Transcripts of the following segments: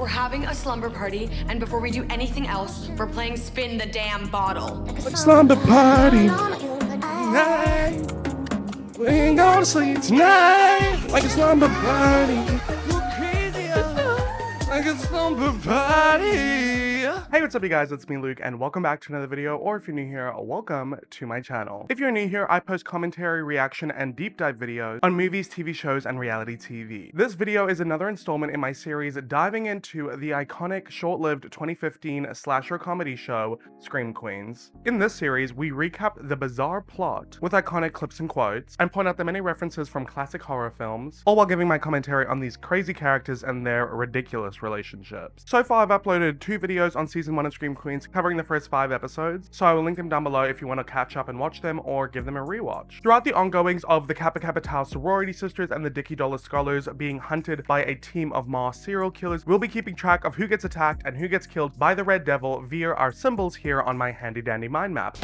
We're having a slumber party, and before we do anything else, we're playing spin the damn bottle. Slumber party night. We ain't gonna sleep tonight. Like a slumber party. Like a slumber party. Hey, what's up you guys, it's me Luke and welcome back to another video, or if you're new here, welcome to my channel. If you're new here, I post commentary, reaction, and deep dive videos on movies, TV shows, and reality TV. This video is another installment in my series diving into the iconic short-lived 2015 slasher comedy show, Scream Queens. In this series, we recap the bizarre plot with iconic clips and quotes, and point out the many references from classic horror films, all while giving my commentary on these crazy characters and their ridiculous relationships. So far, I've uploaded 2 videos on season 1 of Scream Queens covering the first 5 episodes, so I will link them down below if you want to catch up and watch them or give them a rewatch. Throughout the ongoings of the Kappa Kappa Tau sorority sisters and the Dickie Dollar scholars being hunted by a team of masked serial killers, we'll be keeping track of who gets attacked and who gets killed by the Red Devil via our symbols here on my handy dandy mind map.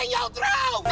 In your throat!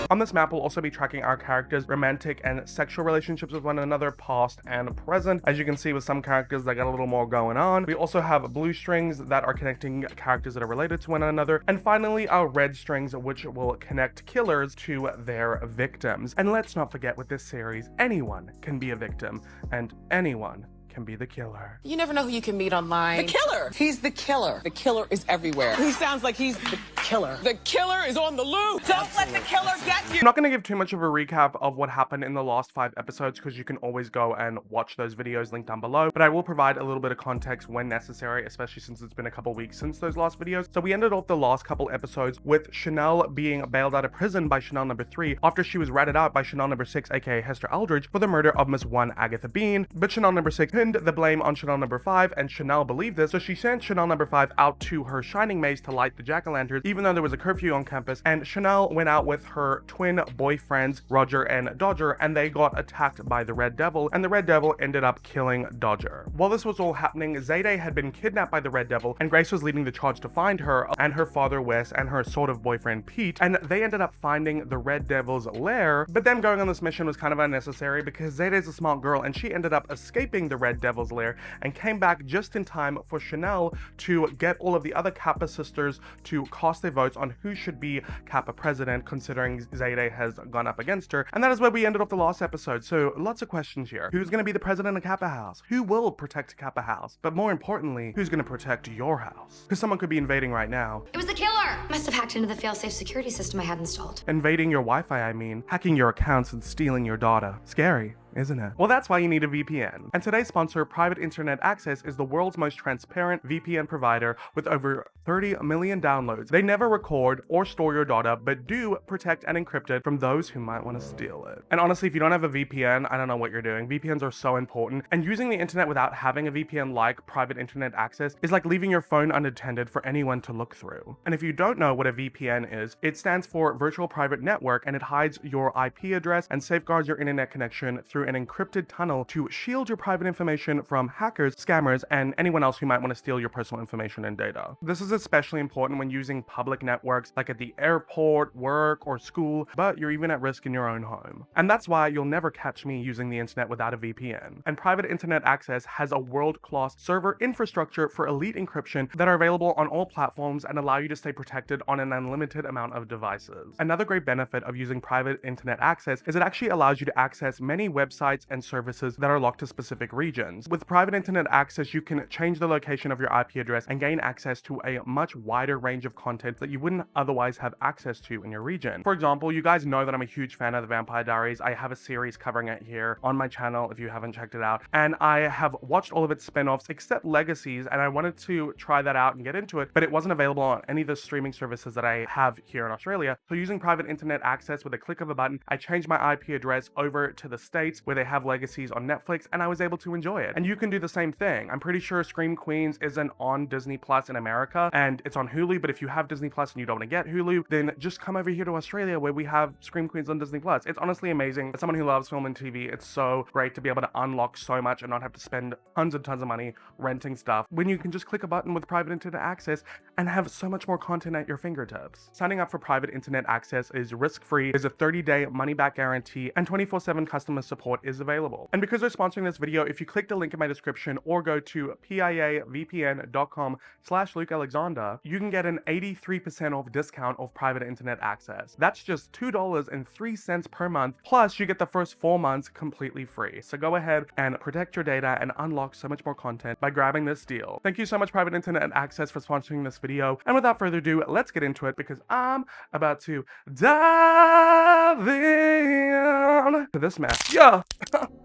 On this map, we'll also be tracking our characters' romantic and sexual relationships with one another, past and present. As you can see with some characters, they got a little more going on. We also have blue strings that are connecting characters that are related to one another. And finally, our red strings, which will connect killers to their victims. And let's not forget with this series, anyone can be a victim, and anyone can be the killer. You never know who you can meet online. The killer! He's the killer. The killer is everywhere. He sounds like he's the killer. The killer is on the loose. Don't let the killer get you! I'm not going to give too much of a recap of what happened in the last 5 episodes because you can always go and watch those videos linked down below, but I will provide a little bit of context when necessary, especially since it's been a couple weeks since those last videos. So we ended off the last couple episodes with Chanel being bailed out of prison by Chanel number 3 after she was ratted out by Chanel number 6, aka Hester Aldridge, for the murder of Miss 1 Agatha Bean, but Chanel number 6 pinned the blame on Chanel number 5, and Chanel believed this, so she sent Chanel number 5 out to her shining maze to light the jack-o'-lanterns, even though there was a curfew on campus, and Chanel went out with her twin boyfriends, Roger and Dodger, and they got attacked by the Red Devil, and the Red Devil ended up killing Dodger. While this was all happening, Zayday had been kidnapped by the Red Devil, and Grace was leading the charge to find her, and her father Wes, and her sort of boyfriend Pete, and they ended up finding the Red Devil's lair, but them going on this mission was kind of unnecessary because Zayday's a smart girl, and she ended up escaping the Red Devil's lair, and came back just in time for Chanel to get all of the other Kappa sisters to cast their votes on who should be Kappa president, considering Zayday has gone up against her. And that is where we ended off the last episode. So lots of questions here. Who's going to be the president of Kappa House? Who will protect Kappa House? But more importantly, who's going to protect your house? Because someone could be invading right now. It was the killer! Must have hacked into the failsafe security system I had installed. Invading your Wi-Fi, I mean. Hacking your accounts and stealing your data. Scary, isn't it? Well, that's why you need a VPN. And today's sponsor, Private Internet Access, is the world's most transparent VPN provider with over 30 million downloads. They never record or store your data, but do protect and encrypt it from those who might want to steal it. And honestly, if you don't have a VPN, I don't know what you're doing. VPNs are so important, and using the internet without having a VPN like Private Internet Access is like leaving your phone unattended for anyone to look through. And if you don't know what a VPN is, it stands for Virtual Private Network, and it hides your IP address and safeguards your internet connection through an encrypted tunnel to shield your private information from hackers, scammers, and anyone else who might want to steal your personal information and data. This is especially important when using public networks like at the airport, work, or school, but you're even at risk in your own home. And that's why you'll never catch me using the internet without a VPN. And Private Internet Access has a world-class server infrastructure for elite encryption that are available on all platforms and allow you to stay protected on an unlimited amount of devices. Another great benefit of using Private Internet Access is it actually allows you to access many websites and services that are locked to specific regions. With Private Internet Access, you can change the location of your IP address and gain access to a much wider range of content that you wouldn't otherwise have access to in your region. For example, you guys know that I'm a huge fan of the Vampire Diaries. I have a series covering it here on my channel if you haven't checked it out, and I have watched all of its spin-offs except Legacies, and I wanted to try that out and get into it, but it wasn't available on any of the streaming services that I have here in Australia. So using Private Internet Access with a click of a button, I changed my IP address over to the States, States where they have legacies on Netflix, and I was able to enjoy it. And you can do the same thing. I'm pretty sure Scream Queens isn't on Disney Plus in America, and it's on Hulu, but if you have Disney Plus and you don't want to get Hulu, then just come over here to Australia where we have Scream Queens on Disney Plus. It's honestly amazing. As someone who loves film and TV, it's so great to be able to unlock so much and not have to spend tons and tons of money renting stuff when you can just click a button with private internet access and have so much more content at your fingertips. Signing up for private internet access is risk-free, there's a 30-day money-back guarantee, and 24/7 customer support is available. And because they're sponsoring this video, if you click the link in my description or go to piavpn.com/LukeAlexander, you can get an 83% off discount of private internet access. That's just $2.03 per month, plus you get the first 4 months completely free. So go ahead and protect your data and unlock so much more content by grabbing this deal. Thank you so much, private internet access, for sponsoring this video. And without further ado, let's get into it because I'm about to dive in to this mess. Yeah.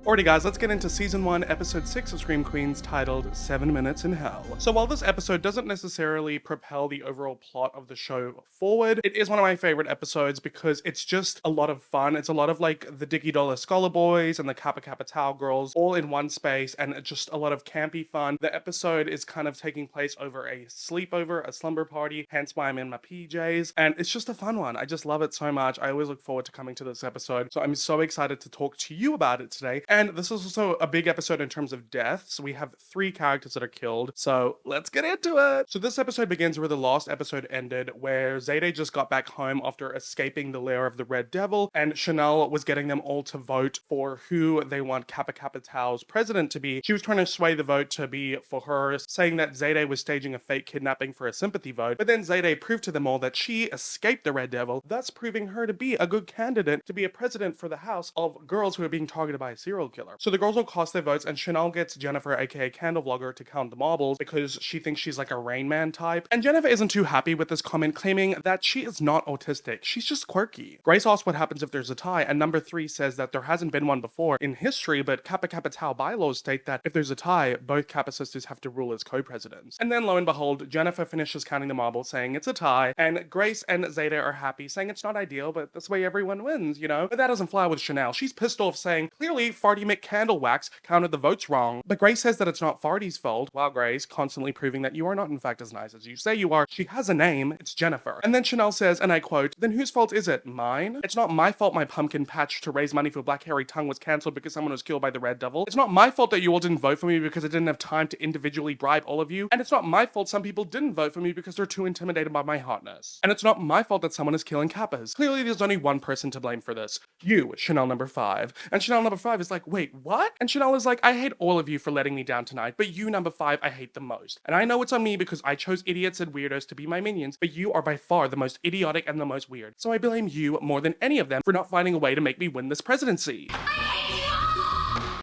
Alrighty guys, let's get into season 1, episode 6 of Scream Queens, titled 7 Minutes in Hell. So while this episode doesn't necessarily propel the overall plot of the show forward, it is one of my favorite episodes because it's just a lot of fun. It's a lot of like the Dicky Dollar Scholar Boys and the Kappa Kappa Tau girls all in one space, and just a lot of campy fun. The episode is kind of taking place over a sleepover, a slumber party, hence why I'm in my PJs, and it's just a fun one. I just love it so much. I always look forward to coming to this episode, so I'm so excited to talk to you about it today. And this is also a big episode in terms of deaths. We have 3 characters that are killed, so let's get into it. So this episode begins where the last episode ended, where Zayday just got back home after escaping the lair of the Red Devil, and Chanel was getting them all to vote for who they want Kappa Kappa Tau's president to be. She was trying to sway the vote to be for her, saying that Zayday was staging a fake kidnapping for a sympathy vote, but then Zayday proved to them all that she escaped the Red Devil, thus proving her to be a good candidate to be a president for the house of girls who are being targeted by a serial killer. So the girls all cast their votes, and Chanel gets Jennifer, aka Candle Vlogger, to count the marbles because she thinks she's like a Rain Man type. And Jennifer isn't too happy with this comment, claiming that she is not autistic, she's just quirky. Grace asks what happens if there's a tie, and number 3 says that there hasn't been one before in history, but Kappa Kappa Tau bylaws state that if there's a tie, both Kappa sisters have to rule as co-presidents. And then lo and behold, Jennifer finishes counting the marbles, saying it's a tie, and Grace and Zayday are happy, saying it's not ideal, but this way everyone wins, you know? But that doesn't fly with Chanel. She's pissed off, saying, clearly Farty McCandlewax counted the votes wrong, but Grace says that it's not Farty's fault, while Grace constantly proving that you are not in fact as nice as you say you are. She has a name, it's Jennifer. And then Chanel says, and I quote, then whose fault is it? Mine? It's not my fault my pumpkin patch to raise money for Black Hairy Tongue was cancelled because someone was killed by the Red Devil. It's not my fault that you all didn't vote for me because I didn't have time to individually bribe all of you. And it's not my fault some people didn't vote for me because they're too intimidated by my hotness. And it's not my fault that someone is killing Kappas. Clearly there's only one person to blame for this. You, Chanel number 5. And Chanel number 5 is like, wait, what? And Chanel is like, I hate all of you for letting me down tonight, but you, number 5, I hate the most. And I know it's on me because I chose idiots and weirdos to be my minions, but you are by far the most idiotic and the most weird. So I blame you more than any of them for not finding a way to make me win this presidency.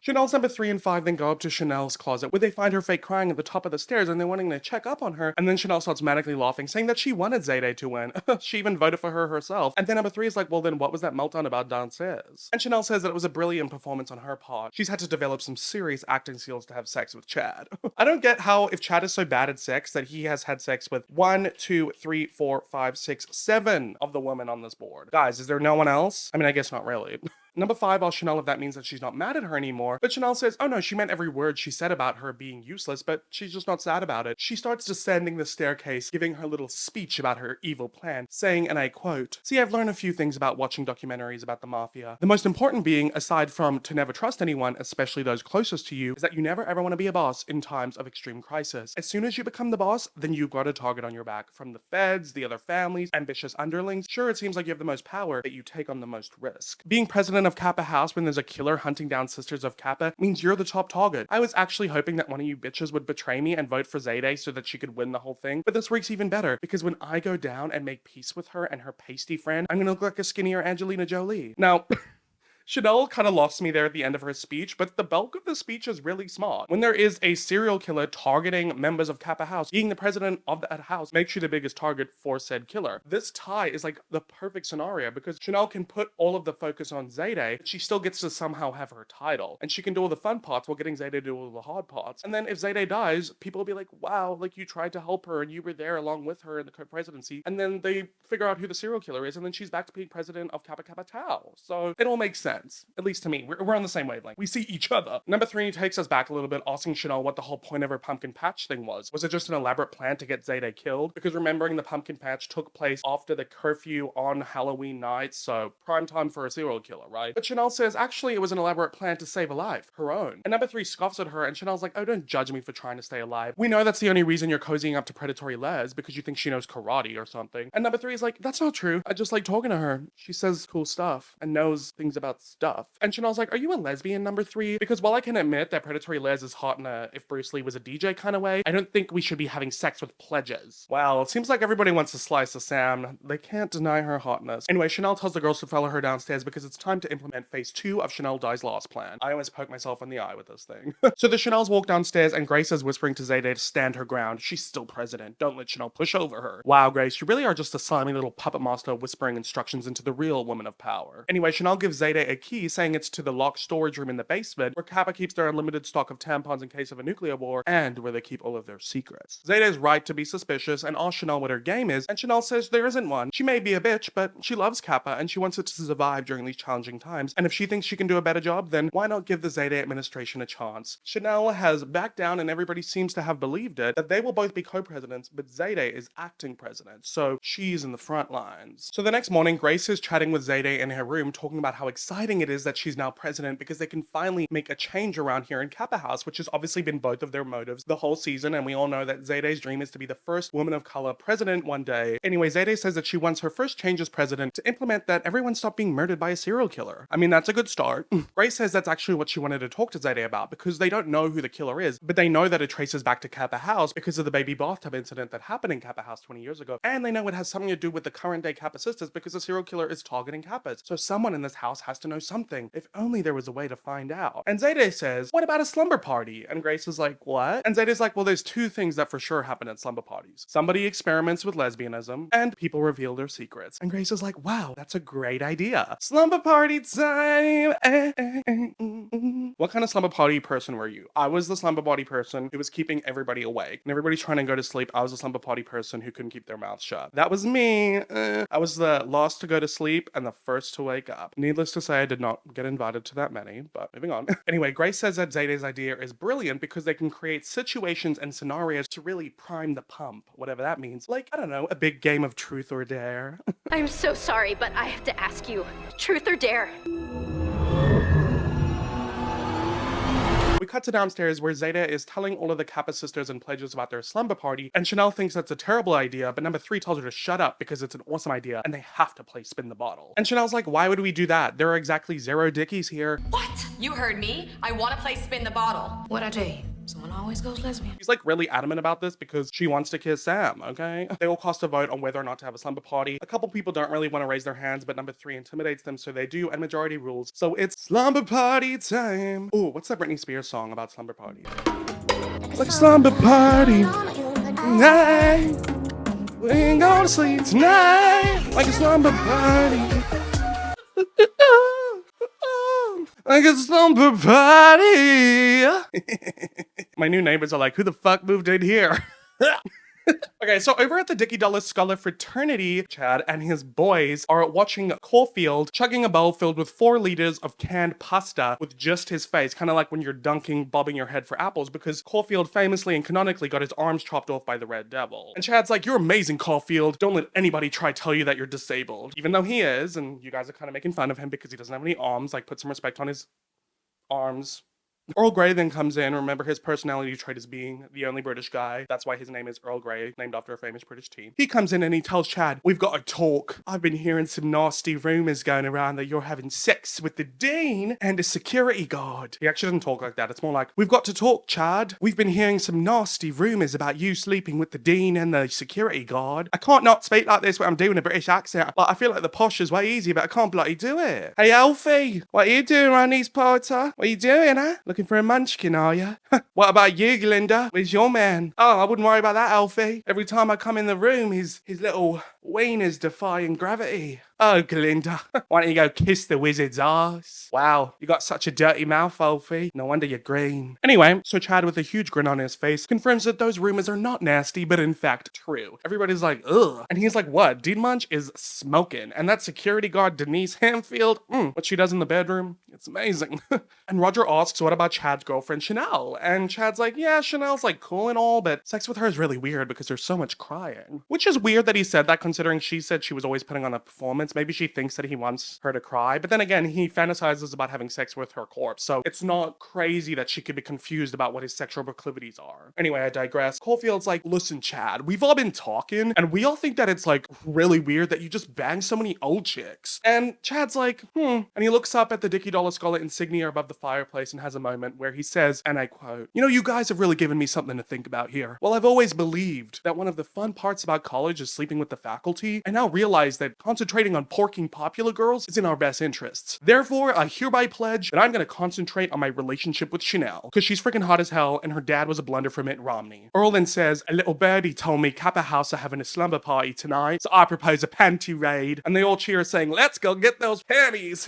Chanel's number 3 and 5 then go up to Chanel's closet where they find her fake crying at the top of the stairs and they're wanting to check up on her, and then Chanel starts manically laughing, saying that she wanted Zayday to win. She even voted for her herself. And then number 3 is like, well then what was that meltdown about downstairs? And Chanel says that it was a brilliant performance on her part. She's had to develop some serious acting skills to have sex with Chad. I don't get how, if Chad is so bad at sex, that he has had sex with 1, 2, 3, 4, 5, 6, 7 of the women on this board. Guys, is there no one else? I mean, I guess not really. Number 5 asks Chanel if that means that she's not mad at her anymore, but Chanel says, oh no, she meant every word she said about her being useless, but she's just not sad about it. She starts descending the staircase, giving her little speech about her evil plan, saying, and I quote, see, I've learned a few things about watching documentaries about the mafia. The most important being, aside from to never trust anyone, especially those closest to you, is that you never ever want to be a boss in times of extreme crisis. As soon as you become the boss, then you've got a target on your back, from the feds, the other families, ambitious underlings. Sure, it seems like you have the most power, but you take on the most risk. Being president of Kappa House when there's a killer hunting down sisters of Kappa means you're the top target. I was actually hoping that one of you bitches would betray me and vote for Zayday so that she could win the whole thing, but this works even better, because when I go down and make peace with her and her pasty friend, I'm gonna look like a skinnier Angelina Jolie. Now, Chanel kind of lost me there at the end of her speech, but the bulk of the speech is really smart. When there is a serial killer targeting members of Kappa House, being the president of that house makes you the biggest target for said killer. This tie is like the perfect scenario because Chanel can put all of the focus on Zayday, but she still gets to somehow have her title. And she can do all the fun parts while getting Zayday to do all the hard parts. And then if Zayday dies, people will be like, wow, like you tried to help her and you were there along with her in the co-presidency. And then they figure out who the serial killer is, and then she's back to being president of Kappa Kappa Tau. So it all makes sense. sense. At least to me. We're on the same wavelength. We see each other. Number 3 takes us back a little bit, asking Chanel what the whole point of her pumpkin patch thing was. Was it just an elaborate plan to get Zayday killed? Because remembering the pumpkin patch took place after the curfew on Halloween night, so prime time for a serial killer, right? But Chanel says actually it was an elaborate plan to save a life, her own. And number 3 scoffs at her, and Chanel's like, oh, don't judge me for trying to stay alive. We know that's the only reason you're cozying up to predatory Les, because you think she knows karate or something. And number 3 is like, that's not true. I just like talking to her. She says cool stuff and knows things about stuff. And Chanel's like, are you a lesbian, number 3? Because while I can admit that predatory Les is hot in a if Bruce Lee was a DJ kind of way, I don't think we should be having sex with pledges. Well, it seems like everybody wants a slice of Sam. They can't deny her hotness. Anyway, Chanel tells the girls to follow her downstairs because it's time to implement phase 2 of Chanel Dies Last plan. I always poke myself in the eye with this thing. So the Chanels walk downstairs and Grace is whispering to Zayday to stand her ground. She's still president. Don't let Chanel push over her. Wow, Grace, you really are just a slimy little puppet master whispering instructions into the real woman of power. Anyway, Chanel gives Zayday a key saying it's to the locked storage room in the basement where Kappa keeps their unlimited stock of tampons in case of a nuclear war and where they keep all of their secrets. Zayday's right to be suspicious and asks Chanel what her game is, and Chanel says there isn't one. She may be a bitch, but she loves Kappa and she wants it to survive during these challenging times, and if she thinks she can do a better job, then why not give the Zayday administration a chance? Chanel has backed down and everybody seems to have believed it, that they will both be co-presidents, but Zayday is acting president, so she's in the front lines. So the next morning, Grace is chatting with Zayday in her room, talking about how exciting it is that she's now president because they can finally make a change around here in Kappa House, which has obviously been both of their motives the whole season, and we all know that Zayday's dream is to be the first woman of color president one day. Anyway, Zayday says that she wants her first change as president to implement that everyone stop being murdered by a serial killer. I mean, that's a good start. Grace says that's actually what she wanted to talk to Zayday about because they don't know who the killer is, but they know that it traces back to Kappa House because of the baby bathtub incident that happened in Kappa House 20 years ago, and they know it has something to do with the current day Kappa sisters because the serial killer is targeting Kappas. So someone in this house has to know something. If only there was a way to find out. And Zayday says, what about a slumber party? And Grace is like, what? And Zayday's like, well, there's 2 things that for sure happen at slumber parties. Somebody experiments with lesbianism and people reveal their secrets. And Grace is like, wow, that's a great idea. Slumber party time. What kind of slumber party person were you? I was the slumber party person who was keeping everybody awake. And everybody's trying to go to sleep. I was the slumber party person who couldn't keep their mouths shut. That was me. I was the last to go to sleep and the first to wake up. Needless to say, I did not get invited to that many, but moving on. Anyway, Grace says that Zayday's idea is brilliant because they can create situations and scenarios to really prime the pump, whatever that means. Like, I don't know, a big game of truth or dare. I'm so sorry, but I have to ask you, truth or dare? We cut to downstairs where Zayday is telling all of the Kappa sisters and pledges about their slumber party, and Chanel thinks that's a terrible idea, but number 3 tells her to shut up because it's an awesome idea and they have to play spin the bottle. And Chanel's like, why would we do that? There are exactly 0 dickies here. What? You heard me. I want to play spin the bottle. What'd I tell you? Someone always goes lesbian. She's like really adamant about this because she wants to kiss Sam, okay? They all cast a vote on whether or not to have a slumber party. A couple people don't really want to raise their hands, but number 3 intimidates them, so they do, and majority rules. So it's slumber party time. Ooh, what's that Britney Spears song about slumber parties? Like a slumber party night. We ain't gonna sleep tonight. Like a slumber party. Like a slumber party. My new neighbors are like, who the fuck moved in here? Okay, so over at the Dickie Dollar Scholar fraternity, Chad and his boys are watching Caulfield chugging a bowl filled with 4 liters of canned pasta with just his face, kind of like when you're bobbing your head for apples, because Caulfield famously and canonically got his arms chopped off by the Red Devil. And Chad's like, you're amazing, Caulfield. Don't let anybody try to tell you that you're disabled. Even though he is, and you guys are kind of making fun of him because he doesn't have any arms, like put some respect on his arms. Earl Grey then comes in. Remember, his personality trait is being the only British guy. That's why his name is Earl Grey, named after a famous British team. He comes in and he tells Chad, we've got to talk. I've been hearing some nasty rumors going around that you're having sex with the dean and a security guard. He actually doesn't talk like that. It's more like, we've got to talk, Chad. We've been hearing some nasty rumors about you sleeping with the dean and the security guard. I can't not speak like this when I'm doing a British accent. Like, I feel like the posh is way easier, but I can't bloody do it. Hey, Alfie, what are you doing around these parts, huh? What are you doing, huh? Looking for a munchkin, are you? What about you, Glinda? Where's your man? Oh, I wouldn't worry about that, Alfie. Every time I come in the room, his little wiener's defying gravity. Oh, Glinda, why don't you go kiss the wizard's ass? Wow, you got such a dirty mouth, Wolfie. No wonder you're green. Anyway, so Chad, with a huge grin on his face, confirms that those rumors are not nasty, but in fact true. Everybody's like, ugh. And he's like, what? Dean Munch is smoking. And that security guard, Denise Hamfield, what she does in the bedroom, it's amazing. And Roger asks, what about Chad's girlfriend, Chanel? And Chad's like, yeah, Chanel's like cool and all, but sex with her is really weird because there's so much crying. Which is weird that he said that, considering she said she was always putting on a performance. Maybe she thinks that he wants her to cry. But then again, he fantasizes about having sex with her corpse. So it's not crazy that she could be confused about what his sexual proclivities are. Anyway, I digress. Caulfield's like, listen, Chad, we've all been talking and we all think that it's like really weird that you just bang so many old chicks. And Chad's like, And he looks up at the Dickie Dollar Scholar insignia above the fireplace and has a moment where he says, and I quote, you know, you guys have really given me something to think about here. Well, I've always believed that one of the fun parts about college is sleeping with the faculty. I now realize that concentrating on porking popular girls is in our best interests. Therefore, I hereby pledge that I'm going to concentrate on my relationship with Chanel, because she's freaking hot as hell and her dad was a blunder for Mitt Romney. Earl then says, a little birdie told me Kappa House are having a slumber party tonight, so I propose a panty raid. And they all cheer, saying, let's go get those panties.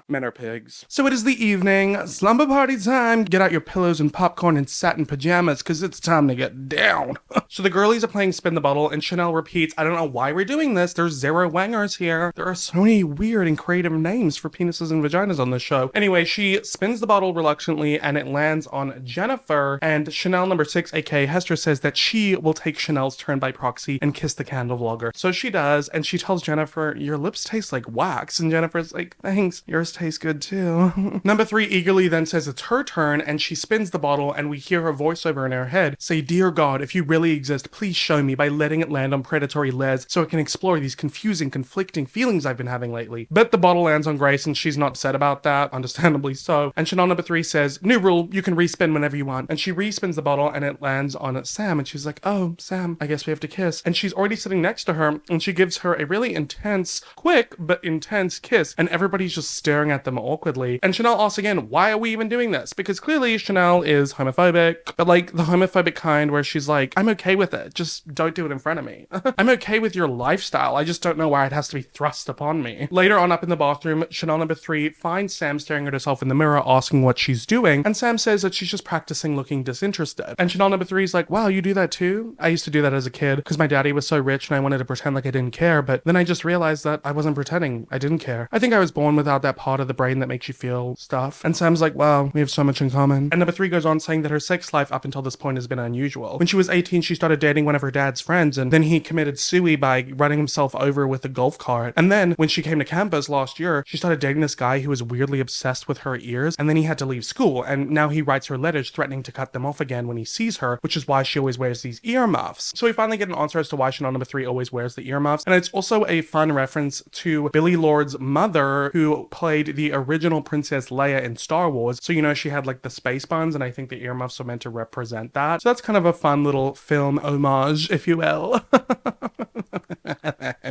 Men are pigs. So it is the evening, slumber party time. Get out your pillows and popcorn and satin pajamas, because it's time to get down. So the girlies are playing spin the bottle, and Chanel repeats, I don't know why we're doing this. There's zero wangers here. There are so many weird and creative names for penises and vaginas on this show. Anyway, she spins the bottle reluctantly, and it lands on Jennifer, and Chanel number 6, aka Hester, says that she will take Chanel's turn by proxy and kiss the candle vlogger. So she does, and she tells Jennifer, your lips taste like wax, and Jennifer's like, thanks, yours taste good too. Number 3 eagerly then says it's her turn, and she spins the bottle, and we hear her voiceover in her head say, dear God, if you really exist, please show me by letting it land on predatory Les so it can explore these confusing, conflicting feelings I've been having lately. But the bottle lands on Grace, and she's not upset about that, understandably so. And Chanel number 3 says, new rule, you can respin whenever you want. And she respins the bottle, and it lands on Sam, and she's like, oh, Sam, I guess we have to kiss. And she's already sitting next to her, and she gives her a really intense, quick, but intense kiss, and everybody's just staring at them awkwardly. And Chanel asks again, why are we even doing this? Because clearly Chanel is homophobic, but like the homophobic kind where she's like, I'm okay with it, just don't do it in front of me. I'm okay with your lifestyle, I just don't know why it has to be thrust upon me. Later on up in the bathroom, Chanel number 3 finds Sam staring at herself in the mirror, asking what she's doing, and Sam says that she's just practicing looking disinterested. And Chanel number 3 is like, wow, you do that too? I used to do that as a kid because my daddy was so rich and I wanted to pretend like I didn't care, but then I just realized that I wasn't pretending, I didn't care. I think I was born without that part of the brain that makes you feel stuff. And Sam's like, wow, we have so much in common. And number 3 goes on saying that her sex life up until this point has been unusual. When she was 18, she started dating one of her dad's friends, and then he committed suicide by running himself over with a golf cart. And then when she came to campus last year, she started dating this guy who was weirdly obsessed with her ears, and then he had to leave school, and now he writes her letters threatening to cut them off again when he sees her, which is why she always wears these earmuffs. So we finally get an answer as to why Chanel number 3 always wears the earmuffs, and it's also a fun reference to Billy Lord's mother, who played the original Princess Leia in Star Wars. So you know, she had like the space buns, and I think the earmuffs are meant to represent that. So that's kind of a fun little film homage, if you will.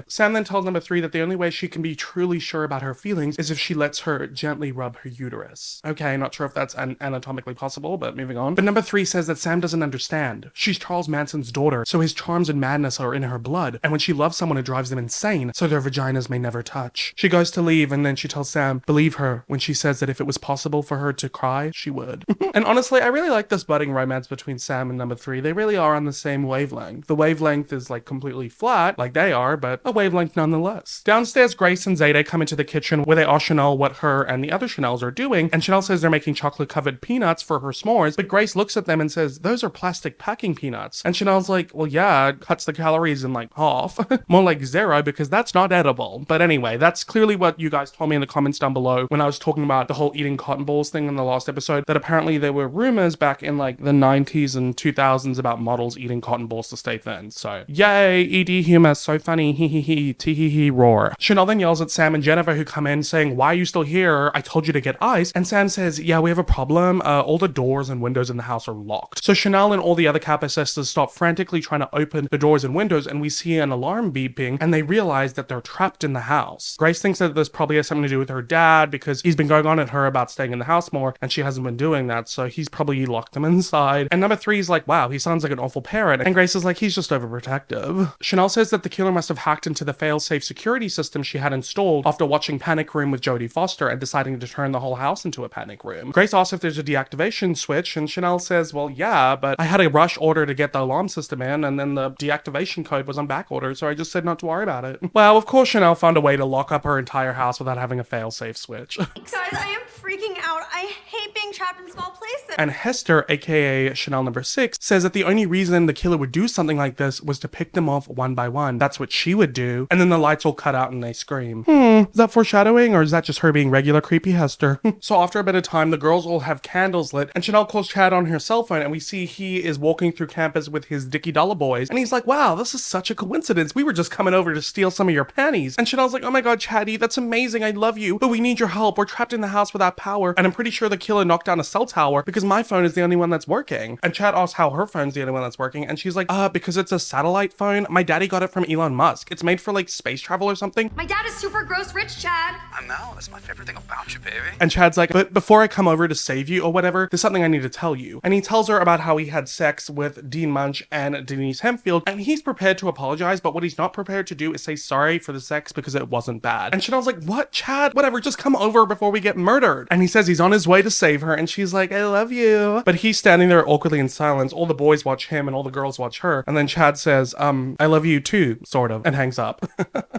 Sam then tells number 3 that the only way she can be truly sure about her feelings is if she lets her gently rub her uterus. Okay, not sure if that's anatomically possible, but moving on. But number 3 says that Sam doesn't understand. She's Charles Manson's daughter, so his charms and madness are in her blood, and when she loves someone, it drives them insane, so their vaginas may never touch. She goes to leave, and then she tells Sam, believe her when she says that if it was possible for her to cry, she would. And honestly, I really like this budding romance between Sam and number 3. They really are on the same wavelength. The wavelength is like completely flat, like they are, but a wavelength nonetheless. Downstairs, Grace and Zayde come into the kitchen where they ask Chanel what her and the other Chanels are doing, and Chanel says they're making chocolate-covered peanuts for her s'mores, but Grace looks at them and says, those are plastic packing peanuts. And Chanel's like, well, yeah, it cuts the calories in like half. More like 0, because that's not edible. But anyway, that's clearly what you guys told me in the comments down below when I was talking about the whole eating cotton balls thing in the last episode, that apparently there were rumors back in like the 90s and 2000s about models eating cotton balls to stay thin. So, yay, ED humor, so funny, hee hee hee, tee hee hee roar. Chanel then yells at Sam and Jennifer, who come in, saying, why are you still here? I told you to get ice. And Sam says, yeah, we have a problem. All the doors and windows in the house are locked. So Chanel and all the other Kappa sisters stop frantically trying to open the doors and windows, and we see an alarm beeping, and they realize that they're trapped in the house. Grace thinks that this probably has something to do with her dad, because he's been going on at her about staying in the house more, and she hasn't been doing that, so he's probably locked them inside. And number 3 is like, wow, he sounds like an awful parent. And Grace is like, he's just overprotective. Chanel says that the killer must must have hacked into the fail-safe security system she had installed after watching Panic Room with Jodie Foster and deciding to turn the whole house into a panic room. Grace asks if there's a deactivation switch, and Chanel says, well, yeah, but I had a rush order to get the alarm system in, and then the deactivation code was on back order, so I just said not to worry about it. Well, of course Chanel found a way to lock up her entire house without having a fail-safe switch. Guys, I am freaking out. I hate being trapped in small places. And Hester, aka Chanel number 6, says that the only reason the killer would do something like this was to pick them off one by one. That's what she would do. And then the lights all cut out and they scream. Is that foreshadowing, or is that just her being regular creepy Hester? So after a bit of time, the girls all have candles lit, and Chanel calls Chad on her cell phone, and we see he is walking through campus with his Dickie Dollar Boys, and he's like, wow, this is such a coincidence. We were just coming over to steal some of your panties. And Chanel's like, oh my god, Chaddy, that's amazing. I love you, but we need your help. We're trapped in the house without power, and I'm pretty sure the killer knocked down a cell tower because my phone is the only one that's working. And Chad asks how her phone's the only one that's working, and she's like, because it's a satellite phone. My daddy got it from Elon Musk. It's made for like space travel or something. My dad is super gross rich, Chad. I know, that's my favorite thing about you, baby. And Chad's like, but before I come over to save you or whatever, there's something I need to tell you. And he tells her about how he had sex with Dean Munch and Denise Hempfield, and he's prepared to apologize, but what he's not prepared to do is say sorry for the sex because it wasn't bad. And Chanel's like, what, Chad? Whatever, just come over before we get murdered. And he says he's on his way to save her, and she's like, I love you. But he's standing there awkwardly in silence. All the boys watch him and all the girls watch her. And then Chad says, I love you too, sort of, and hangs up.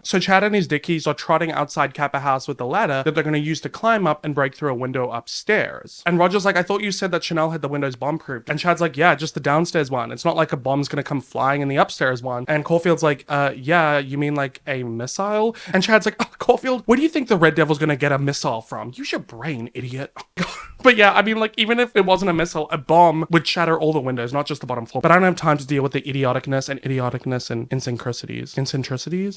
So Chad and his dickies are trotting outside Kappa House with the ladder that they're going to use to climb up and break through a window upstairs. And Roger's like, I thought you said that Chanel had the windows bomb-proofed. And Chad's like, yeah, just the downstairs one. It's not like a bomb's going to come flying in the upstairs one. And Caulfield's like, yeah, you mean like a missile? And Chad's like, oh, Caulfield, where do you think the Red Devil's going to get a missile from? Use your brain, idiot. But yeah, I mean, like, even if it wasn't a missile, a bomb would shatter all the windows, not just the bottom floor. But I don't have time to deal with the idioticness and idiosyncrasies.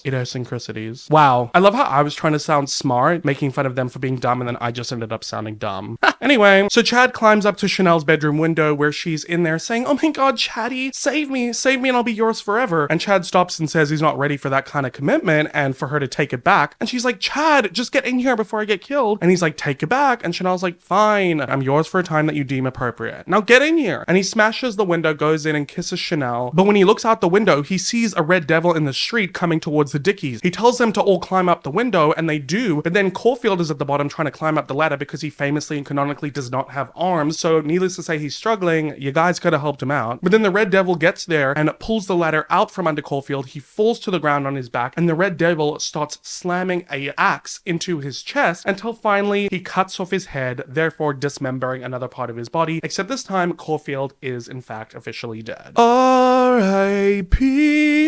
Idiosyncrasies. Wow. I love how I was trying to sound smart, making fun of them for being dumb, and then I just ended up sounding dumb. Anyway, so Chad climbs up to Chanel's bedroom window where she's in there saying, oh my god, Chaddy, save me, and I'll be yours forever. And Chad stops and says he's not ready for that kind of commitment and for her to take it back. And she's like, Chad, just get in here before I get killed. And he's like, take it back. And Chanel's like, fine, I'm yours for a time that you deem appropriate. Now get in here. And he smashes the window, goes in and kisses Chanel. But when he looks out the window, he sees a red devil in the street coming towards the Dickies. He tells them to all climb up the window, and they do. But then Caulfield is at the bottom trying to climb up the ladder because he famously and canonically does not have arms. So needless to say, he's struggling. You guys could have helped him out. But then the red devil gets there and pulls the ladder out from under Caulfield. He falls to the ground on his back, and the red devil starts slamming an axe into his chest until finally he cuts off his head, therefore dismembering another part of his body, except this time Caulfield is in fact officially dead. R.I.P.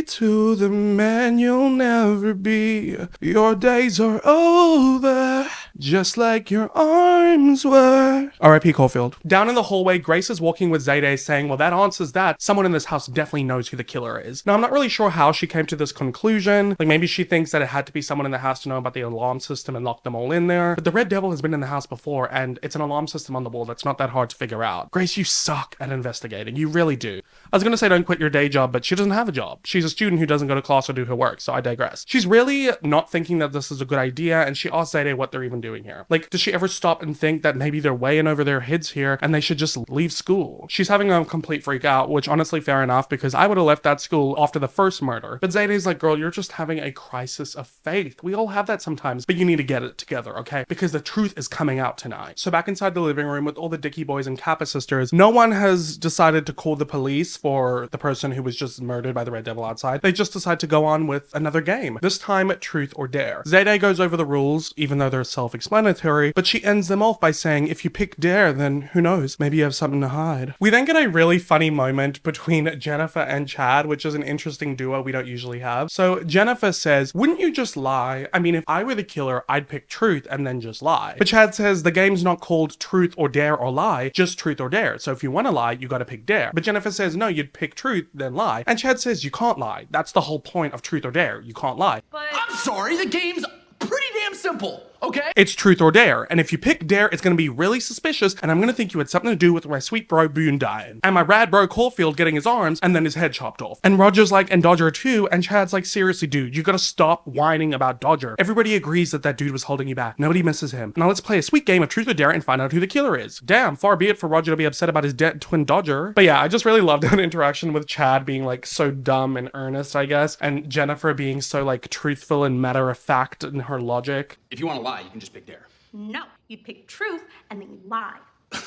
to the man you'll never be. Your days are over, just like your arms were. R.I.P. Caulfield. Down in the hallway, Grace is walking with Zayday saying, well, that answers that. Someone in this house definitely knows who the killer is. Now, I'm not really sure how she came to this conclusion. Like, maybe she thinks that it had to be someone in the house to know about the alarm system and lock them all in there. But the Red Devil has been in the house before, and it's an alarm system on the wall that's not that hard to figure out. Grace, you suck at investigating. You really do. I was gonna say don't quit your day job, but she doesn't have a job. She's a student who doesn't go to class or do her work, so I digress. She's really not thinking that this is a good idea, and she asks Zayday what they're even doing here. Like, does she ever stop and think that maybe they're way in over their heads here, and they should just leave school? She's having a complete freak out, which honestly, fair enough, because I would have left that school after the first murder. But Zayday's like, girl, you're just having a crisis of faith. We all have that sometimes, but you need to get it together, okay? Because the truth is coming out tonight. So back inside the living room with all the Dicky boys and Kappa sisters, no one has decided to call the police for the person who was just murdered by the Red Devil outside. They just decide to go on with another game. This time, truth or dare. Zayday goes over the rules, even though they're self-explanatory, but she ends them off by saying, if you pick dare, then who knows? Maybe you have something to hide. We then get a really funny moment between Jennifer and Chad, which is an interesting duo we don't usually have. So Jennifer says, wouldn't you just lie? I mean, if I were the killer, I'd pick truth and then just lie. But Chad says the game's not called truth or dare or lie, just truth or dare. So if you want to lie, you gotta pick dare. But Jennifer says, no, you'd pick truth, then lie. And Chad says, you can't lie. That's the whole point of truth or dare. You can't lie. But I'm sorry, the game's pretty damn damn simple, okay? It's truth or dare, and if you pick dare, it's gonna be really suspicious, and I'm gonna think you had something to do with my sweet bro Boone dying, and my rad bro Caulfield getting his arms, and then his head chopped off. And Roger's like, and Dodger too, and Chad's like, seriously dude, you gotta stop whining about Dodger. Everybody agrees that that dude was holding you back. Nobody misses him. Now let's play a sweet game of truth or dare and find out who the killer is. Damn, far be it for Roger to be upset about his dead twin Dodger. But yeah, I just really loved that interaction with Chad being like so dumb and earnest, I guess, and Jennifer being so like truthful and matter of fact in her logic. If you want to lie, you can just pick dare. No, you pick truth and then you lie.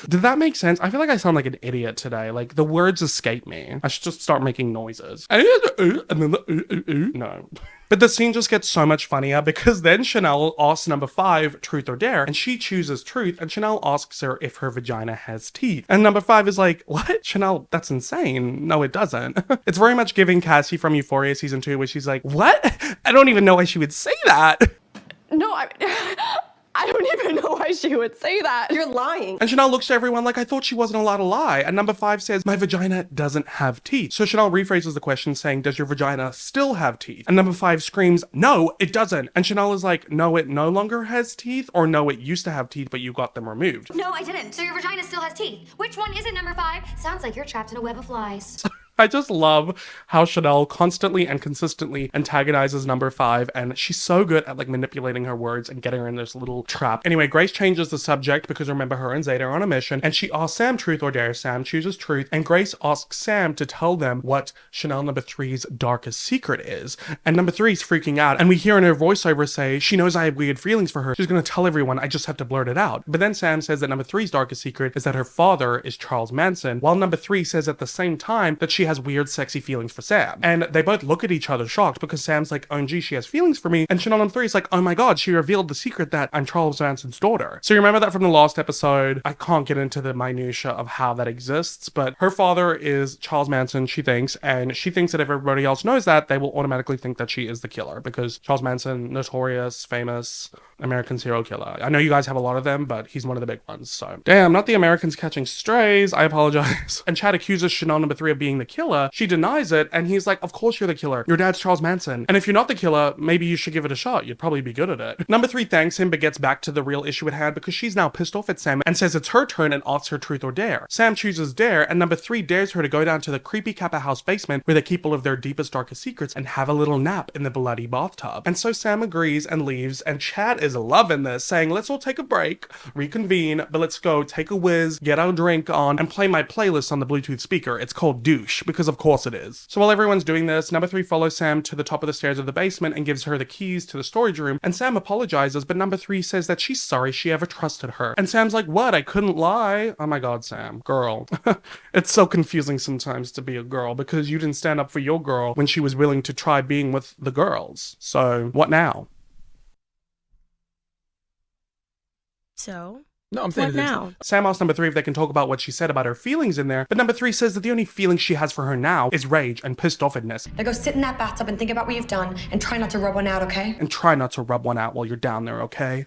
Did that make sense? I feel like I sound like an idiot today. Like, the words escape me. I should just start making noises. And then the no. But the scene just gets so much funnier because then Chanel asks number 5, truth or dare, and she chooses truth, and Chanel asks her if her vagina has teeth. And number 5 is like, what? Chanel, that's insane. No, it doesn't. It's very much giving Cassie from Euphoria season 2, where she's like, what? I don't even know why she would say that. No, I don't even know why she would say that. You're lying. And Chanel looks to everyone like, I thought she wasn't allowed to lie. And number 5 says, my vagina doesn't have teeth. So Chanel rephrases the question saying, does your vagina still have teeth? And number 5 screams, no, it doesn't. And Chanel is like, no, it no longer has teeth, or no, it used to have teeth, but you got them removed. No, I didn't. So your vagina still has teeth. Which one is it, number 5? Sounds like you're trapped in a web of lies. I just love how Chanel constantly and consistently antagonizes number 5, and she's so good at like manipulating her words and getting her in this little trap. Anyway, Grace changes the subject because remember, her and Zeta are on a mission, and she asks Sam truth or dare. Sam chooses truth, and Grace asks Sam to tell them what Chanel number 3's darkest secret is. And number 3's freaking out, and we hear in her voiceover say, she knows I have weird feelings for her. She's gonna tell everyone, I just have to blurt it out. But then Sam says that number 3's darkest secret is that her father is Charles Manson, while number 3 says at the same time that she has weird sexy feelings for Sam. And they both look at each other shocked because Sam's like, OMG, she has feelings for me. And Chanel number 3 is like, oh my god, she revealed the secret that I'm Charles Manson's daughter. So you remember that from the last episode. I can't get into the minutia of how that exists, but her father is Charles Manson, she thinks, and she thinks that if everybody else knows that, they will automatically think that she is the killer because Charles Manson, notorious, famous American serial killer. I know you guys have a lot of them, but he's one of the big ones. So damn, not the Americans catching strays. I apologize. And Chad accuses Chanel number 3 of being the killer. She denies it, and he's like, of course you're the killer. Your dad's Charles Manson. And if you're not the killer, maybe you should give it a shot. You'd probably be good at it. Number 3 thanks him, but gets back to the real issue at hand because she's now pissed off at Sam and says it's her turn and asks her truth or dare. Sam chooses dare, and number 3 dares her to go down to the creepy Kappa house basement where they keep all of their deepest, darkest secrets and have a little nap in the bloody bathtub. And so Sam agrees and leaves, and Chad is loving this, saying, let's all take a break, reconvene, but let's go take a whiz, get our drink on, and play my playlist on the Bluetooth speaker. It's called Douche, because of course it is. So while everyone's doing this, number 3 follows Sam to the top of the stairs of the basement and gives her the keys to the storage room, and Sam apologizes, but number 3 says that she's sorry she ever trusted her. And Sam's like, what? I couldn't lie? Oh my god, Sam. Girl. It's so confusing sometimes to be a girl because you didn't stand up for your girl when she was willing to try being with the girls. So, what now? So? No, I'm saying What now? Sam asks number 3 if they can talk about what she said about her feelings in there, but number 3 says that the only feeling she has for her now is rage and pissed offedness. Now go sit in that bathtub and think about what you've done and try not to rub one out, okay? And try not to rub one out while you're down there, okay?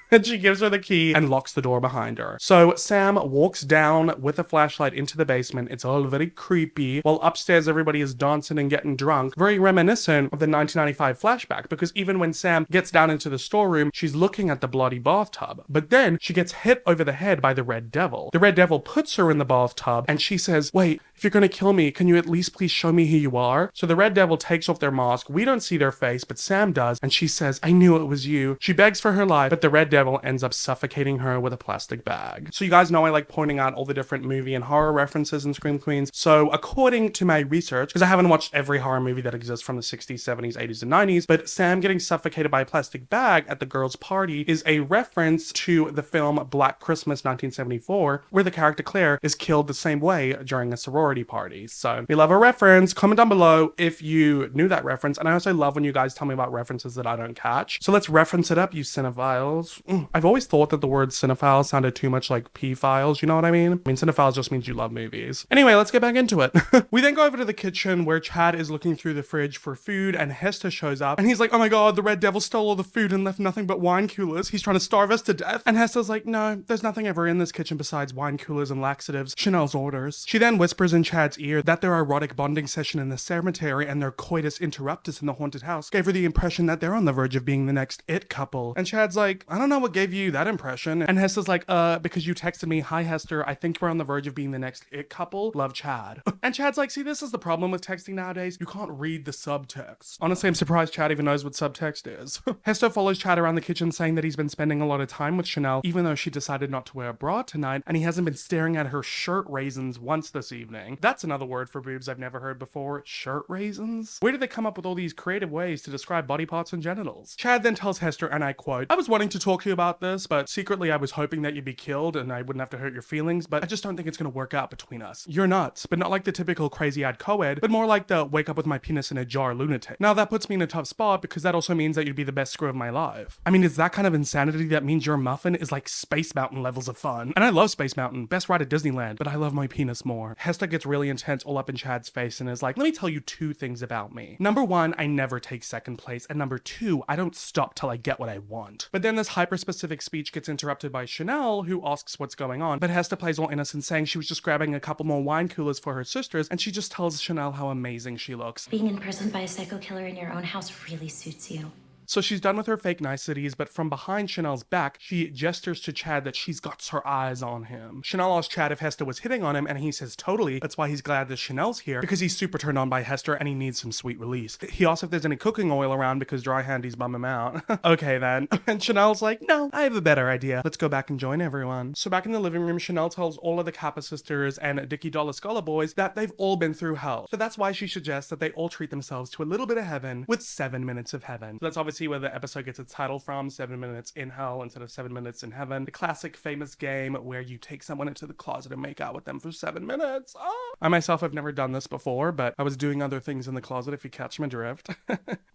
And she gives her the key and locks the door behind her. So Sam walks down with a flashlight into the basement. It's all very creepy. While upstairs everybody is dancing and getting drunk. Very reminiscent of the 1995 flashback, because even when Sam gets down into the storeroom, she's looking at the bloody bathtub. But then she gets hit over the head by the Red Devil. The Red Devil puts her in the bathtub and she says, wait, if you're gonna kill me, can you at least please show me who you are? So the Red Devil takes off their mask. We don't see their face, but Sam does. And she says, I knew it was you. She begs for her life, but the Red Devil ends up suffocating her with a plastic bag. So you guys know I like pointing out all the different movie and horror references in Scream Queens. So according to my research, because I haven't watched every horror movie that exists from the 60s, 70s, 80s, and 90s, but Sam getting suffocated by a plastic bag at the girls' party is a reference to the film Black Christmas 1974, where the character Claire is killed the same way during a sorority party. So we love a reference. Comment down below if you knew that reference. And I also love when you guys tell me about references that I don't catch. So let's reference it up, you cinephiles. I've always thought that the word cinephile sounded too much like P-files, you know what I mean? I mean, cinephiles just means you love movies. Anyway, let's get back into it. We then go over to the kitchen where Chad is looking through the fridge for food and Hester shows up and he's like, oh my god, the Red Devil stole all the food and left nothing but wine coolers. He's trying to starve us to death. And Hester's like, no, no, there's nothing ever in this kitchen besides wine coolers and laxatives, Chanel's orders. She then whispers in Chad's ear that their erotic bonding session in the cemetery and their coitus interruptus in the haunted house gave her the impression that they're on the verge of being the next it couple. And Chad's like, I don't know what gave you that impression. And Hester's like, because you texted me, hi Hester, I think we're on the verge of being the next it couple. Love, Chad. And Chad's like, see, this is the problem with texting nowadays. You can't read the subtext. Honestly, I'm surprised Chad even knows what subtext is. Hester follows Chad around the kitchen saying that he's been spending a lot of time with Chanel, even though she decided not to wear a bra tonight, and he hasn't been staring at her shirt raisins once this evening. That's another word for boobs I've never heard before. Shirt raisins? Where did they come up with all these creative ways to describe body parts and genitals? Chad then tells Hester, and I quote, I was wanting to talk to you about this, but secretly I was hoping that you'd be killed and I wouldn't have to hurt your feelings, but I just don't think it's gonna work out between us. You're nuts, but not like the typical crazy-eyed co-ed, but more like the wake up with my penis in a jar lunatic. Now that puts me in a tough spot because that also means that you'd be the best screw of my life. I mean, it's that kind of insanity that means your muffin is like Space Mountain levels of fun. And I love Space Mountain, best ride at Disneyland, but I love my penis more. Hester gets really intense all up in Chad's face and is like, let me tell you two things about me. Number one, I never take second place, and number two, I don't stop till I get what I want. But then this hyper-specific speech gets interrupted by Chanel, who asks what's going on, but Hester plays all innocent, saying she was just grabbing a couple more wine coolers for her sisters, and she just tells Chanel how amazing she looks. Being imprisoned by a psycho killer in your own house really suits you. So she's done with her fake niceties, but from behind Chanel's back, she gestures to Chad that she's got her eyes on him. Chanel asks Chad if Hester was hitting on him, and he says totally. That's why he's glad that Chanel's here, because he's super turned on by Hester and he needs some sweet release. He asks if there's any cooking oil around because dry handies bum him out. Okay then. And Chanel's like, no, I have a better idea. Let's go back and join everyone. So back in the living room, Chanel tells all of the Kappa sisters and Dickie Dollar Scholar boys that they've all been through hell. So that's why she suggests that they all treat themselves to a little bit of heaven with 7 minutes of heaven. So that's obviously where the episode gets its title from, 7 minutes in hell instead of 7 minutes in heaven. The classic famous game where you take someone into the closet and make out with them for 7 minutes. Oh. I myself have never done this before, but I was doing other things in the closet, if you catch my drift.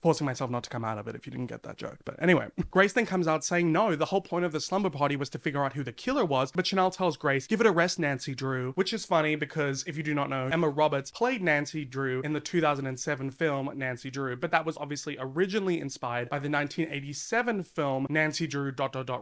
Forcing myself not to come out of it if you didn't get that joke. But anyway, Grace then comes out saying no, the whole point of the slumber party was to figure out who the killer was, but Chanel tells Grace, give it a rest, Nancy Drew, which is funny because if you do not know, Emma Roberts played Nancy Drew in the 2007 film Nancy Drew, but that was obviously originally inspired by the 1987 film Nancy Drew ...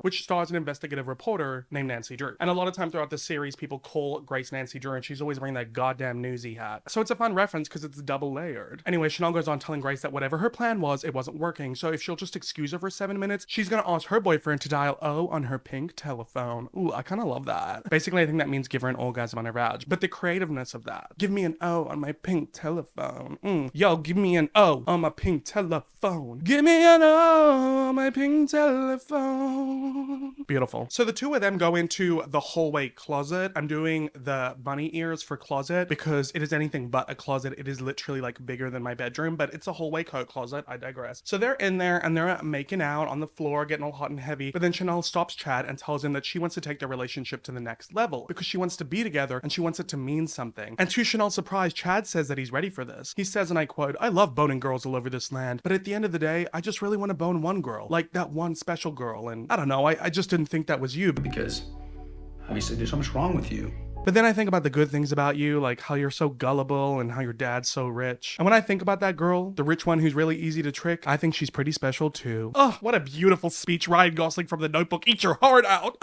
which stars an investigative reporter named Nancy Drew. And a lot of times throughout the series, people call Grace Nancy Drew, and she's always wearing that goddamn newsy hat. So it's a fun reference because it's double layered. Anyway, Chanel goes on telling Grace that whatever her plan was, it wasn't working. So if she'll just excuse her for 7 minutes, she's gonna ask her boyfriend to dial O on her pink telephone. Ooh, I kind of love that. Basically, I think that means give her an orgasm on her vag. But the creativeness of that. Give me an O on my pink telephone. Yo, give me an O on my pink telephone. Give me an O on my pink telephone. Beautiful. So the two of them go into the hallway closet. I'm doing the bunny ears for closet because it is anything but a closet. It is literally like bigger than my bedroom, but it's a hallway coat closet. I digress. So they're in there and they're making out on the floor, getting all hot and heavy. But then Chanel stops Chad and tells him that she wants to take their relationship to the next level because she wants to be together and she wants it to mean something. And to Chanel's surprise, Chad says that he's ready for this. He says, and I quote, I love boning girls all over this land, but at the end of the day, I just really want to bone one girl. Like that one special girl. And I don't know, I just didn't think that was you. Because obviously there's so much wrong with you. But then I think about the good things about you, like how you're so gullible and how your dad's so rich. And when I think about that girl, the rich one who's really easy to trick, I think she's pretty special too. Oh, what a beautiful speech, Ryan Gosling from The Notebook. Eat your heart out.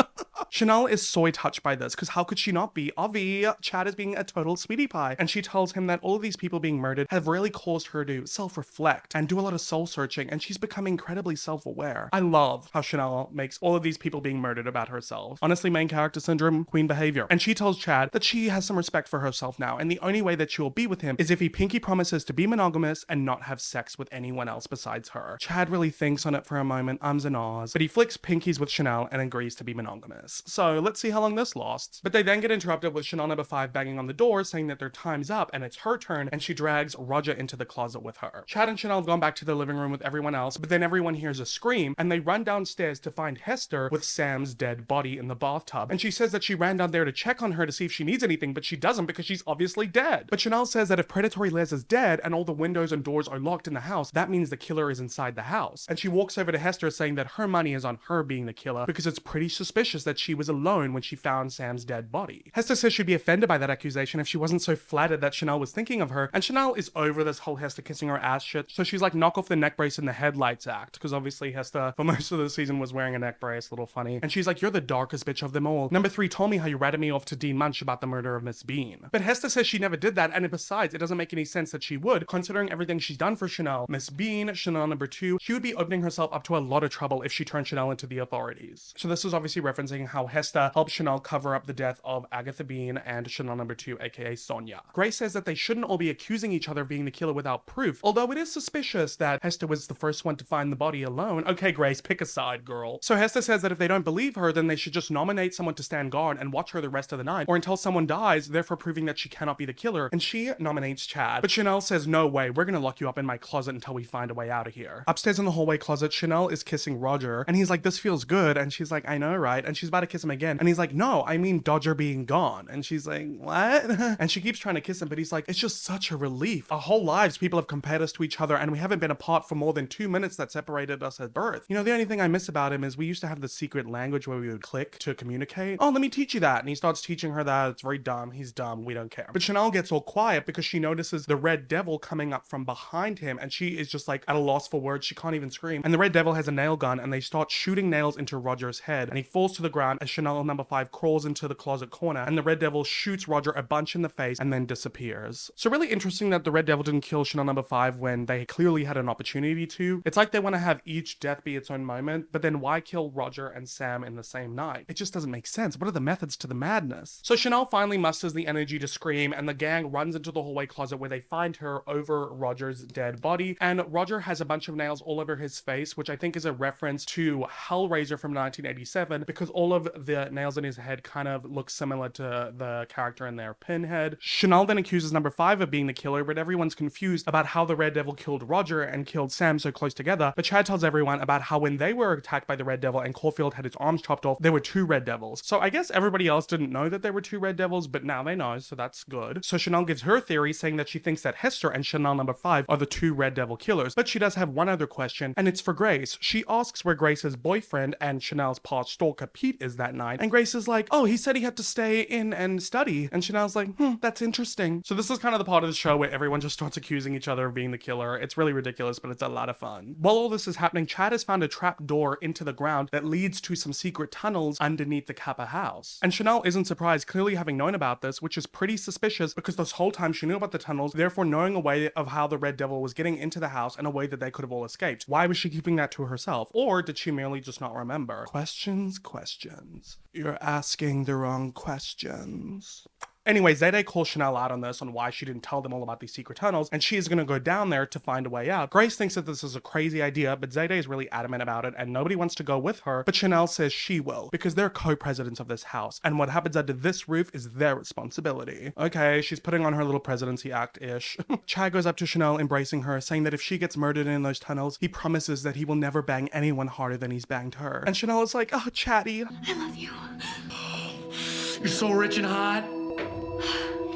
Chanel is so touched by this, because how could she not be? Avi, Chad is being a total sweetie pie. And she tells him that all of these people being murdered have really caused her to self-reflect and do a lot of soul searching, and she's become incredibly self-aware. I love how Chanel makes all of these people being murdered about herself. Honestly, main character syndrome, queen behavior. And she tells Chad that she has some respect for herself now, and the only way that she will be with him is if he pinky promises to be monogamous and not have sex with anyone else besides her. Chad really thinks on it for a moment, ums and ahs, but he flicks pinkies with Chanel and agrees to be monogamous. So let's see how long this lasts. But they then get interrupted with Chanel number 5 banging on the door saying that their time's up and it's her turn, and she drags Roger into the closet with her. Chad and Chanel have gone back to their living room with everyone else, but then everyone hears a scream and they run downstairs to find Hester with Sam's dead body in the bathtub. And she says that she ran down there to check on her to see if she needs anything, but she doesn't because she's obviously dead. But Chanel says that if predatory Les is dead and all the windows and doors are locked in the house, that means the killer is inside the house. And she walks over to Hester saying that her money is on her being the killer because it's pretty suspicious that she was alone when she found Sam's dead body. Hester says she'd be offended by that accusation if she wasn't so flattered that Chanel was thinking of her, and Chanel is over this whole Hester kissing her ass shit, so she's like, knock off the neck brace in the headlights act, because obviously Hester for most of the season was wearing a neck brace, a little funny, and she's like, you're the darkest bitch of them all. Number 3 told me how you ratted me off to Dean Munch about the murder of Miss Bean. But Hester says she never did that, and besides, it doesn't make any sense that she would, considering everything she's done for Chanel. Miss Bean, Chanel number 2, she would be opening herself up to a lot of trouble if she turned Chanel into the authorities. So this is obviously referencing how Hester helped Chanel cover up the death of Agatha Bean and Chanel number 2, aka Sonia. Grace says that they shouldn't all be accusing each other of being the killer without proof, although it is suspicious that Hester was the first one to find the body alone. Okay, Grace, pick a side, girl. So Hester says that if they don't believe her, then they should just nominate someone to stand guard and watch her the rest of the night, or until someone dies, therefore proving that she cannot be the killer, and she nominates Chad. But Chanel says, no way, we're gonna lock you up in my closet until we find a way out of here. Upstairs in the hallway closet, Chanel is kissing Roger, and he's like, this feels good, and she's like, I know, right? And she's about to kiss him again, and he's like, no, I mean Dodger being gone. And she's like, what? And she keeps trying to kiss him, but he's like, it's just such a relief. Our whole lives, people have compared us to each other, and we haven't been apart for more than 2 minutes that separated us at birth. You know, the only thing I miss about him is we used to have the secret language where we would click to communicate. Oh, let me teach you that. And he starts teaching her that. It's very dumb. He's dumb. We don't care. But Chanel gets all quiet because she notices the Red Devil coming up from behind him, and she is just like at a loss for words. She can't even scream. And the Red Devil has a nail gun, and they start shooting nails into Roger's head, and he falls to the ground as Chanel number 5 crawls into the closet corner, and the Red Devil shoots Roger a bunch in the face and then disappears. So really interesting that the Red Devil didn't kill Chanel number 5 when they clearly had an opportunity to. It's like they want to have each death be its own moment, but then why kill Roger and Sam in the same night? It just doesn't make sense. What are the methods to the madness? So Chanel finally musters the energy to scream, and the gang runs into the hallway closet where they find her over Roger's dead body, and Roger has a bunch of nails all over his face, which I think is a reference to Hellraiser from 1987, because all of the nails in his head kind of look similar to the character in their Pinhead. Chanel then accuses number 5 of being the killer, but everyone's confused about how the Red Devil killed Roger and killed Sam so close together. But Chad tells everyone about how when they were attacked by the Red Devil and Caulfield had his arms chopped off, there were 2 Red Devils. So I guess everybody else didn't know that there were 2 Red Devils, but now they know, so that's good. So Chanel gives her theory, saying that she thinks that Hester and Chanel number 5 are the 2 Red Devil killers. But she does have one other question, and it's for Grace. She asks where Grace's boyfriend and Chanel's past stalker Pete is that night, and Grace is like, oh, he said he had to stay in and study. And Chanel's like, that's interesting. So this is kind of the part of the show where everyone just starts accusing each other of being the killer. It's really ridiculous, but it's a lot of fun. While all this is happening, Chad has found a trap door into the ground that leads to some secret tunnels underneath the Kappa house. And Chanel isn't surprised, clearly having known about this, which is pretty suspicious because this whole time she knew about the tunnels, therefore knowing a way of how the Red Devil was getting into the house and a way that they could have all escaped. Why was she keeping that to herself? Or did she merely just not remember? Questions. You're asking the wrong questions. Anyway, Zayday calls Chanel out on this, on why she didn't tell them all about these secret tunnels, and she is going to go down there to find a way out. Grace thinks that this is a crazy idea, but Zayday is really adamant about it, and nobody wants to go with her, but Chanel says she will, because they're co-presidents of this house, and what happens under this roof is their responsibility. Okay, she's putting on her little presidency act-ish. Chad goes up to Chanel, embracing her, saying that if she gets murdered in those tunnels, he promises that he will never bang anyone harder than he's banged her. And Chanel is like, oh, Chatty. I love you. You're so rich and hot.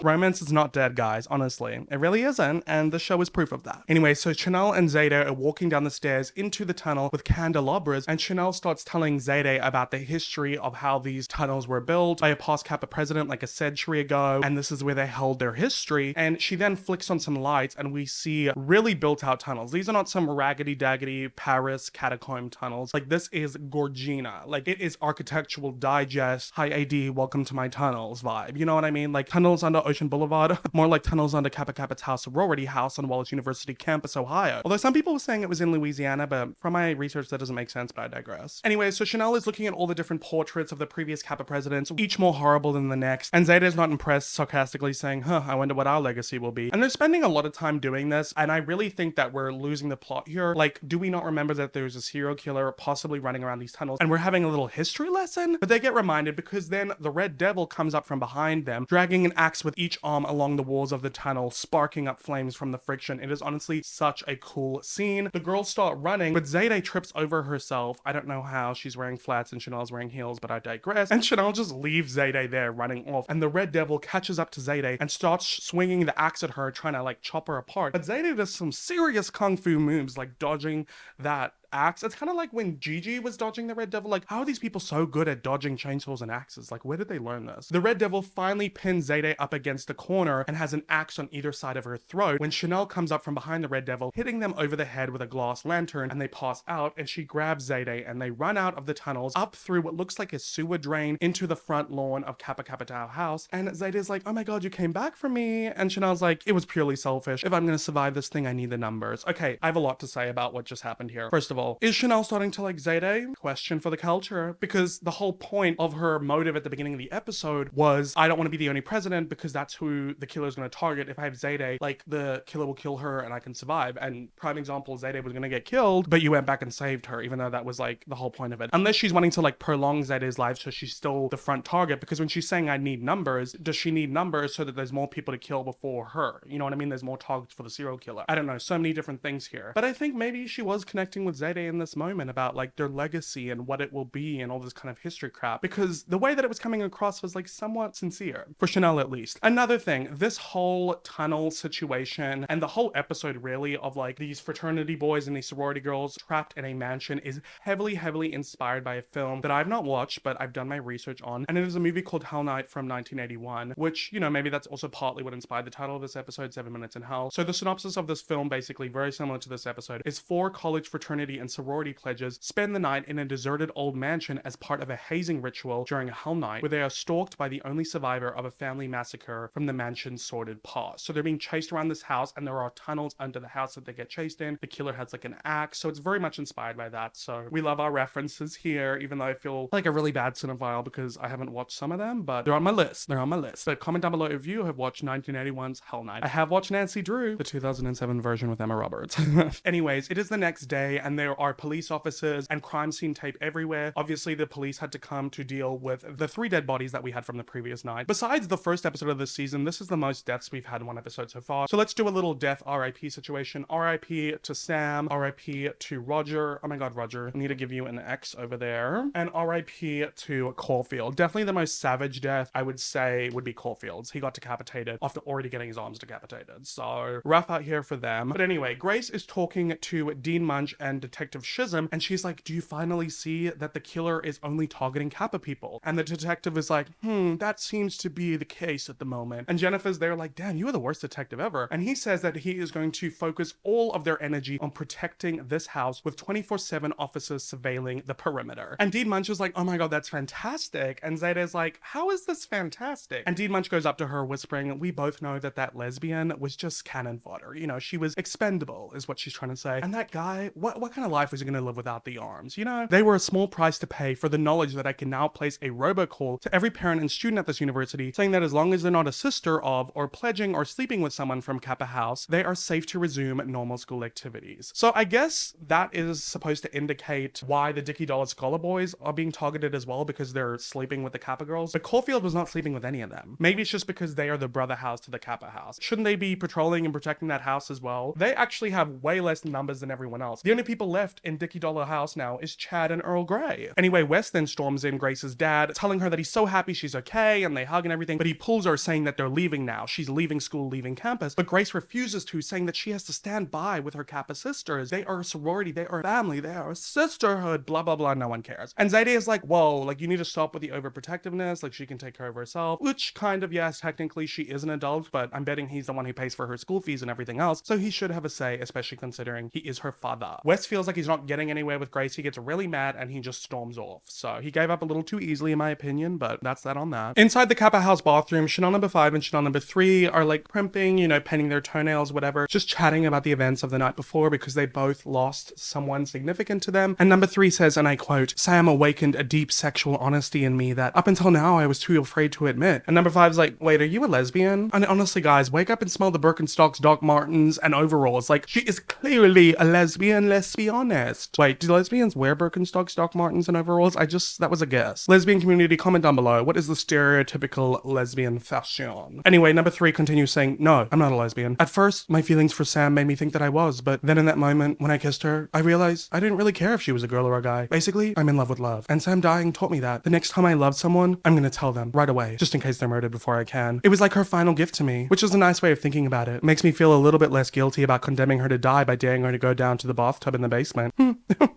Romance is not dead, guys, honestly. It really isn't, and the show is proof of that. Anyway, so Chanel and Zayday are walking down the stairs into the tunnel with candelabras, and Chanel starts telling Zayday about the history of how these tunnels were built by a past Kappa president like a century ago, and this is where they held their history. And she then flicks on some lights, and we see really built-out tunnels. These are not some raggedy-daggedy Paris catacomb tunnels. Like, this is Gorgina. Like, it is Architectural Digest, Hi AD, welcome to my tunnels vibe. You know what I mean? Like, tunnels under Ocean Boulevard, more like tunnels under Kappa Kappa's house, sorority house on Wallace University campus, Ohio. Although some people were saying it was in Louisiana, but from my research that doesn't make sense, but I digress. Anyway, so Chanel is looking at all the different portraits of the previous Kappa presidents, each more horrible than the next, and Zayday is not impressed, sarcastically saying, I wonder what our legacy will be. And they're spending a lot of time doing this, and I really think that we're losing the plot here. Like, do we not remember that there's a serial killer possibly running around these tunnels, and we're having a little history lesson? But they get reminded because then the Red Devil comes up from behind them, dragging an axe with each arm along the walls of the tunnel, sparking up flames from the friction. It is honestly such a cool scene. The girls start running, but Zayday trips over herself. I don't know how. She's wearing flats and Chanel's wearing heels, but I digress. And Chanel just leaves Zayday there running off. And the Red Devil catches up to Zayday and starts swinging the axe at her, trying to like chop her apart. But Zayday does some serious kung fu moves, like dodging that axe. It's kind of like when Gigi was dodging the Red Devil. Like, how are these people so good at dodging chainsaws and axes? Like, where did they learn this? The Red Devil finally pins Zayday up against the corner and has an axe on either side of her throat when Chanel comes up from behind the Red Devil, hitting them over the head with a glass lantern, and they pass out, and she grabs Zayday and they run out of the tunnels up through what looks like a sewer drain into the front lawn of Kappa Kappa Tau house. And Zayday's like, oh my god, you came back for me. And Chanel's like, it was purely selfish. If I'm gonna survive this thing, I need the numbers. Okay, I have a lot to say about what just happened here. First of all, is Chanel starting to like Zayday? Question for the culture, because the whole point of her motive at the beginning of the episode was, I don't want to be the only president because that's who the killer's going to target. If I have Zayday, like the killer will kill her and I can survive. And prime example, Zayday was going to get killed, but you went back and saved her, even though that was like the whole point of it. Unless she's wanting to like prolong Zayday's life so she's still the front target, because when she's saying I need numbers, does she need numbers so that there's more people to kill before her? You know what I mean? There's more targets for the serial killer. I don't know, so many different things here. But I think maybe she was connecting with Zayday in this moment about like their legacy and what it will be and all this kind of history crap, because the way that it was coming across was like somewhat sincere, for Chanel at least. Another thing, this whole tunnel situation and the whole episode really of like these fraternity boys and these sorority girls trapped in a mansion is heavily inspired by a film that I've not watched, but I've done my research on, and it is a movie called Hell Night from 1981, which, you know, maybe that's also partly what inspired the title of this episode, 7 Minutes in Hell. So the synopsis of this film, basically very similar to this episode, is 4 college fraternity and sorority pledges spend the night in a deserted old mansion as part of a hazing ritual during a Hell Night, where they are stalked by the only survivor of a family massacre from the mansion's sordid past. So they're being chased around this house, and there are tunnels under the house that they get chased in. The killer has like an axe, so it's very much inspired by that. So we love our references here, even though I feel like a really bad cinephile because I haven't watched some of them, but they're on my list. They're on my list. So comment down below if you have watched 1981's Hell Night. I have watched Nancy Drew, the 2007 version with Emma Roberts. Anyways, it is the next day, and there are police officers and crime scene tape everywhere. Obviously, the police had to come to deal with the 3 dead bodies that we had from the previous night. Besides the first episode of this season, this is the most deaths we've had in one episode so far. So let's do a little death RIP situation. RIP to Sam, RIP to Roger. Oh my god, Roger. I need to give you an X over there. And RIP to Caulfield. Definitely the most savage death, I would say, would be Caulfield's. He got decapitated after already getting his arms decapitated. So rough out here for them. But anyway, Grace is talking to Dean Munch and Detective Chisholm, and she's like, do you finally see that the killer is only targeting Kappa people? And the detective is like, that seems to be the case at the moment. And Jennifer's there like, damn, you are the worst detective ever. And he says that he is going to focus all of their energy on protecting this house with 24/7 officers surveilling the perimeter. And Dean Munch is like, oh my god, that's fantastic. And Zayday's like, how is this fantastic? And Dean Munch goes up to her whispering, we both know that that lesbian was just cannon fodder. You know, she was expendable is what she's trying to say. And that guy, what kind of life was he going to live without the arms? You know, they were a small price to pay for the knowledge that I can now place a robocall to every parent and student at this university saying that as long as they're not a sister of or pledging or sleeping with someone from Kappa House, they are safe to resume normal school activities. So I guess that is supposed to indicate why the Dickie Dollar Scholar Boys are being targeted as well, because they're sleeping with the Kappa girls. But Caulfield was not sleeping with any of them. Maybe it's just because they are the brother house to the Kappa house. Shouldn't they be patrolling and protecting that house as well? They actually have way less numbers than everyone else. The only people left in Dickie Dollar House now is Chad and Earl Grey. Anyway, Wes then storms in Grace's dad, telling her that he's so happy she's okay, and they hug and everything, but he pulls her saying that they're leaving now. She's leaving school, leaving campus, but Grace refuses to, saying that she has to stand by with her Kappa sisters. They are a sorority, they are a family, they are a sisterhood, blah, blah, blah, no one cares. And Zayday is like, whoa, like you need to stop with the overprotectiveness, like she can take care of herself, which kind of, yes, technically she is an adult, but I'm betting he's the one who pays for her school fees and everything else, so he should have a say, especially considering he is her father. Wes feels like he's not getting anywhere with Grace. He gets really mad and he just storms off. So he gave up a little too easily in my opinion, but that's that on that. Inside the Kappa House bathroom, Chanel number 5 and Chanel number 3 are like primping, you know, painting their toenails, whatever, just chatting about the events of the night before because they both lost someone significant to them. And number 3 says, and I quote, Sam awakened a deep sexual honesty in me that up until now I was too afraid to admit. And number 5 is like, wait, are you a lesbian? And honestly guys, wake up and smell the Birkenstocks, Doc Martens and overalls. Like, she is clearly a lesbian. honest. Wait, do lesbians wear Birkenstocks, Doc Martens, and overalls? That was a guess. Lesbian community, comment down below. What is the stereotypical lesbian fashion? Anyway, number 3 continues saying, no, I'm not a lesbian. At first, my feelings for Sam made me think that I was, but then in that moment, when I kissed her, I realized I didn't really care if she was a girl or a guy. Basically, I'm in love with love. And Sam dying taught me that. The next time I love someone, I'm gonna tell them right away, just in case they're murdered before I can. It was like her final gift to me, which is a nice way of thinking about it. Makes me feel a little bit less guilty about condemning her to die by daring her to go down to the bathtub in the basement.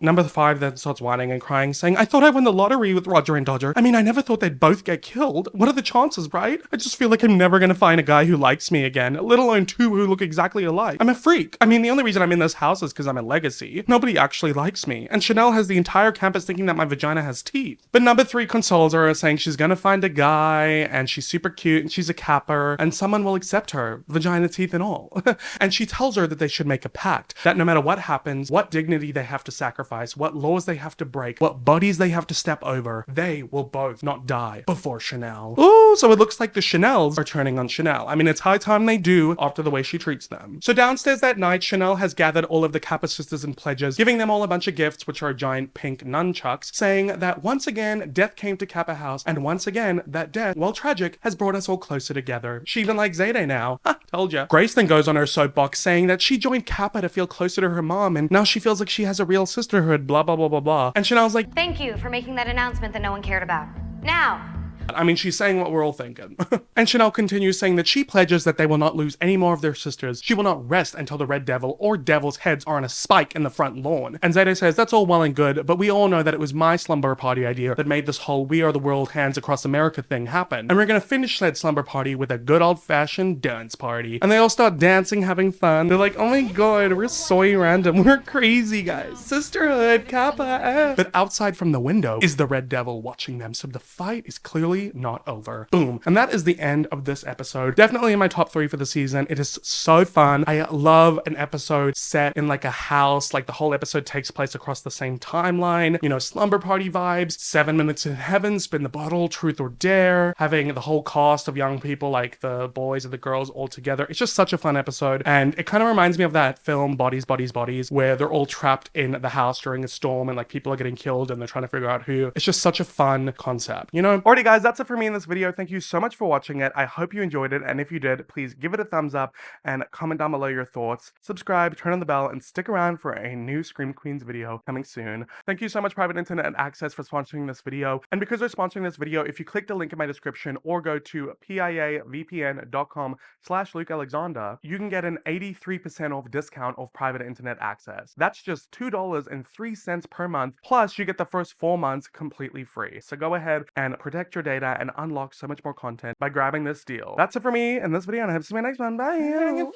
Number 5 then starts whining and crying, saying, I thought I won the lottery with Roger and Dodger. I mean, I never thought they'd both get killed. What are the chances, right? I just feel like I'm never gonna find a guy who likes me again, let alone 2 who look exactly alike. I'm a freak. I mean, the only reason I'm in this house is because I'm a legacy. Nobody actually likes me. And Chanel has the entire campus thinking that my vagina has teeth. But number 3 consoles her, saying she's gonna find a guy, and she's super cute, and she's a capper, and someone will accept her, vagina, teeth, and all. And she tells her that they should make a pact, that no matter what happens, what dignity they have to sacrifice, what laws they have to break, what bodies they have to step over, they will both not die before Chanel. Ooh, so it looks like the Chanels are turning on Chanel. I mean, it's high time they do after the way she treats them. So downstairs that night, Chanel has gathered all of the Kappa sisters and pledges, giving them all a bunch of gifts, which are giant pink nunchucks, saying that once again, death came to Kappa House, and once again, that death, while tragic, has brought us all closer together. She even likes Zayday now. Ha, told ya. Grace then goes on her soapbox saying that she joined Kappa to feel closer to her mom, and now she feels like she has a real sisterhood, blah blah blah blah blah. And Chanel's like, Thank you for making that announcement that no one cared about. Now, I mean, she's saying what we're all thinking. And Chanel continues saying that she pledges that they will not lose any more of their sisters. She will not rest until the Red Devil or Devil's heads are on a spike in the front lawn. And Zayday says, that's all well and good, but we all know that it was my slumber party idea that made this whole We Are the World Hands Across America thing happen. And we're gonna finish that slumber party with a good old-fashioned dance party. And they all start dancing, having fun. They're like, oh my god, we're so random. We're crazy, guys. Sisterhood, Kappa. But outside from the window is the Red Devil watching them, so the fight is clearly not over. Boom. And that is the end of this episode. Definitely in my top 3 for the season. It is so fun. I love an episode set in like a house, like the whole episode takes place across the same timeline. You know, slumber party vibes, 7 Minutes in Heaven, Spin the Bottle, Truth or Dare, having the whole cast of young people, like the boys and the girls all together. It's just such a fun episode. And it kind of reminds me of that film Bodies, Bodies, Bodies, where they're all trapped in the house during a storm and like people are getting killed and they're trying to figure out who. It's just such a fun concept, you know? Alrighty guys, that's it for me in this video. Thank you so much for watching it. I hope you enjoyed it, and if you did, please give it a thumbs up and comment down below your thoughts. Subscribe, turn on the bell, and stick around for a new Scream Queens video coming soon. Thank you so much, Private Internet Access, for sponsoring this video. And because they're sponsoring this video, if you click the link in my description or go to piavpn.com/Luke Alexander, you can get an 83% off discount of Private Internet Access. That's just $2.03 per month, plus you get the first 4 months completely free. So go ahead and protect your data and unlock so much more content by grabbing this deal. That's it for me in this video, and I hope to see you in my next one. Bye. Hanging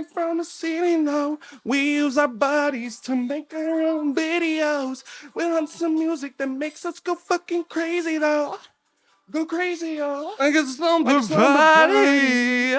from the ceiling, though. We use our bodies to make our own videos. We're on some music that makes us go fucking crazy, though. Go crazy, yo. Like a slumber party.